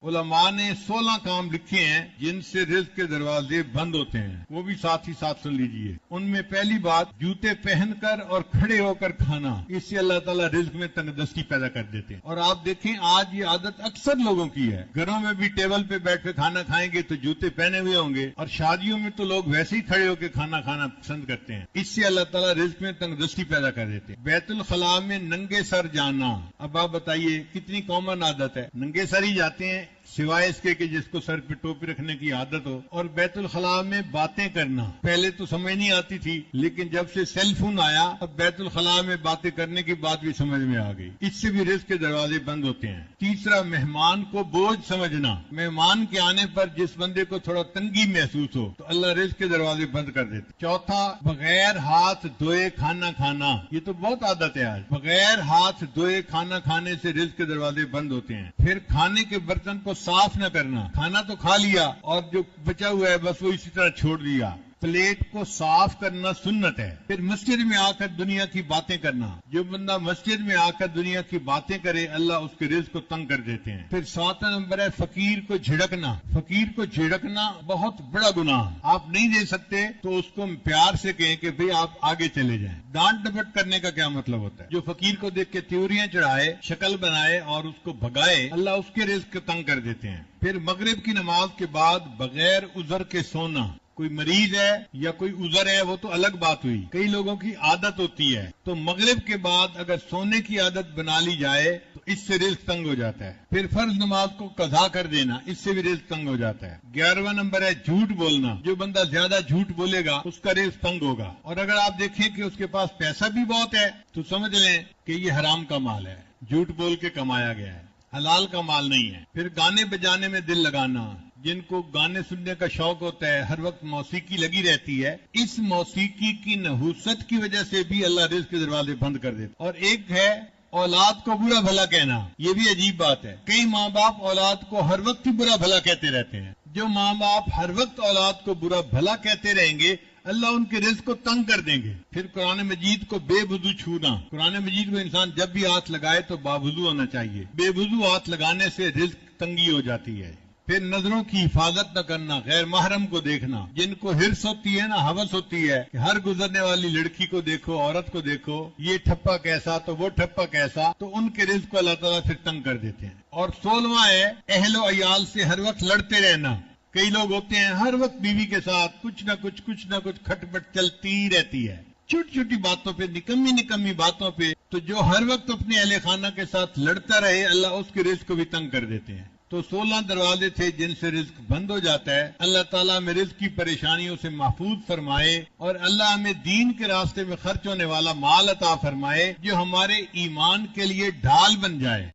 علماء نے 16 کام لکھے ہیں جن سے رزق کے دروازے بند ہوتے ہیں، وہ بھی ساتھ ہی ساتھ سن لیجئے۔ ان میں پہلی بات، جوتے پہن کر اور کھڑے ہو کر کھانا، اس سے اللہ تعالیٰ رزق میں تنگدستی پیدا کر دیتے ہیں۔ اور آپ دیکھیں آج یہ عادت اکثر لوگوں کی ہے، گھروں میں بھی ٹیبل پہ بیٹھ کے کھانا کھائیں گے تو جوتے پہنے ہوئے ہوں گے، اور شادیوں میں تو لوگ ویسے ہی کھڑے ہو کے کھانا کھانا پسند کرتے ہیں۔ اس سے اللہ تعالیٰ رزق میں تنگدستی پیدا کر دیتے ہیں۔ بیت الخلاء میں ننگے سر جانا، اب آپ بتائیے کتنی کامن عادت ہے، ننگے سر ہی جاتے ہیں سوائے اس کے کہ جس کو سر پہ ٹوپی رکھنے کی عادت ہو۔ اور بیت الخلاء میں باتیں کرنا، پہلے تو سمجھ نہیں آتی تھی، لیکن جب سے سیل فون آیا اب بیت الخلاء میں باتیں کرنے کی بات بھی سمجھ میں آ گئی، اس سے بھی رزق کے دروازے بند ہوتے ہیں۔ تیسرا، مہمان کو بوجھ سمجھنا، مہمان کے آنے پر جس بندے کو تھوڑا تنگی محسوس ہو تو اللہ رزق کے دروازے بند کر دیتے۔ چوتھا، بغیر ہاتھ دھوئے کھانا کھانا، یہ تو بہت عادت ہے آج، بغیر ہاتھ دھوئے کھانا کھانے سے رزق کے دروازے بند ہوتے ہیں۔ پھر کھانے کے برتن کو صاف نہ کرنا، کھانا تو کھا لیا اور جو بچا ہوا ہے بس وہ اسی طرح چھوڑ دیا۔ پلیٹ کو صاف کرنا سنت ہے۔ پھر مسجد میں آ کر دنیا کی باتیں کرنا، جو بندہ مسجد میں آ کر دنیا کی باتیں کرے اللہ اس کے رزق کو تنگ کر دیتے ہیں۔ پھر 7واں نمبر ہے فقیر کو جھڑکنا، فقیر کو جھڑکنا بہت بڑا گناہ، آپ نہیں دے سکتے تو اس کو پیار سے کہیں کہ بھئی آپ آگے چلے جائیں۔ ڈانٹ ڈپٹ کرنے کا کیا مطلب ہوتا ہے؟ جو فقیر کو دیکھ کے تیوریاں چڑھائے، شکل بنائے اور اس کو بھگائے، اللہ اس کے رزق کو تنگ کر دیتے ہیں۔ پھر مغرب کی نماز کے بعد بغیر عذر کے سونا، کوئی مریض ہے یا کوئی عذر ہے وہ تو الگ بات ہوئی، کئی لوگوں کی عادت ہوتی ہے، تو مغرب کے بعد اگر سونے کی عادت بنا لی جائے تو اس سے رزق تنگ ہو جاتا ہے۔ پھر فرض نماز کو قضا کر دینا، اس سے بھی رزق تنگ ہو جاتا ہے۔ 11واں نمبر ہے جھوٹ بولنا، جو بندہ زیادہ جھوٹ بولے گا اس کا رزق تنگ ہوگا، اور اگر آپ دیکھیں کہ اس کے پاس پیسہ بھی بہت ہے تو سمجھ لیں کہ یہ حرام کا مال ہے، جھوٹ بول کے کمایا گیا ہے، حلال کا مال نہیں ہے۔ پھر گانے بجانے میں دل لگانا، جن کو گانے سننے کا شوق ہوتا ہے، ہر وقت موسیقی لگی رہتی ہے، اس موسیقی کی نحوست کی وجہ سے بھی اللہ رزق کے دروازے بند کر دیتا۔ اور ایک ہے اولاد کو برا بھلا کہنا، یہ بھی عجیب بات ہے، کئی ماں باپ اولاد کو ہر وقت ہی برا بھلا کہتے رہتے ہیں۔ جو ماں باپ ہر وقت اولاد کو برا بھلا کہتے رہیں گے اللہ ان کے رزق کو تنگ کر دیں گے۔ پھر قرآن مجید کو بے وضو چھونا، قرآن مجید کو انسان جب بھی ہاتھ لگائے تو باوضو ہونا چاہیے، بے وضو ہاتھ لگانے سے رزق تنگی ہو جاتی ہے۔ پھر نظروں کی حفاظت نہ کرنا، غیر محرم کو دیکھنا، جن کو حرص ہوتی ہے نا، ہوس ہوتی ہے کہ ہر گزرنے والی لڑکی کو دیکھو، عورت کو دیکھو، یہ ٹھپا کیسا تو وہ ٹھپا کیسا، تو ان کے رزق کو اللہ تعالیٰ پھر تنگ کر دیتے ہیں۔ اور 16واں ہے اہل و عیال سے ہر وقت لڑتے رہنا، کئی لوگ ہوتے ہیں ہر وقت بیوی کے ساتھ کچھ نہ کچھ کھٹ پٹ چلتی رہتی ہے، چھوٹی چھوٹی باتوں پہ، نکمی باتوں پہ، تو جو ہر وقت اپنے اہل خانہ کے ساتھ لڑتا رہے اللہ اس کے رزق کو بھی تنگ کر دیتے ہیں۔ تو 16 دروازے تھے جن سے رزق بند ہو جاتا ہے۔ اللہ تعالیٰ ہمیں رزق کی پریشانیوں سے محفوظ فرمائے، اور اللہ ہمیں دین کے راستے میں خرچ ہونے والا مال عطا فرمائے جو ہمارے ایمان کے لیے ڈھال بن جائے۔